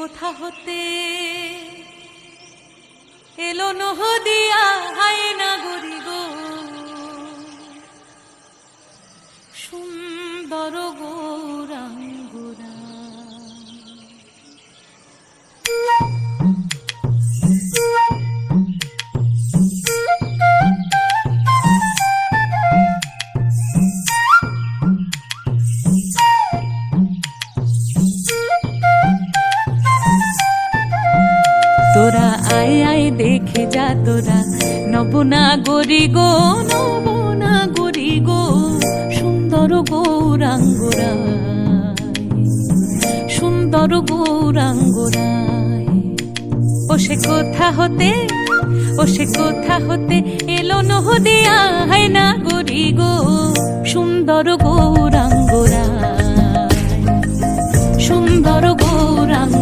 কোথা হতে এলো নহদিয়া হায় নাগরি গো, সুন্দর গৌরাঙ্গুরা। তোরা আয় আয় দেখে যা তোরা নবনাগরি গো, নবনাগরি গো, সুন্দর গৌরাঙ্গরায়, সুন্দর গৌরাঙ্গরায়। ও সে কোথা হতে, ও সে কোথা হতে এলো নহদিয়া হায় নাগরি গো, সুন্দর গৌরাঙ্গরায়।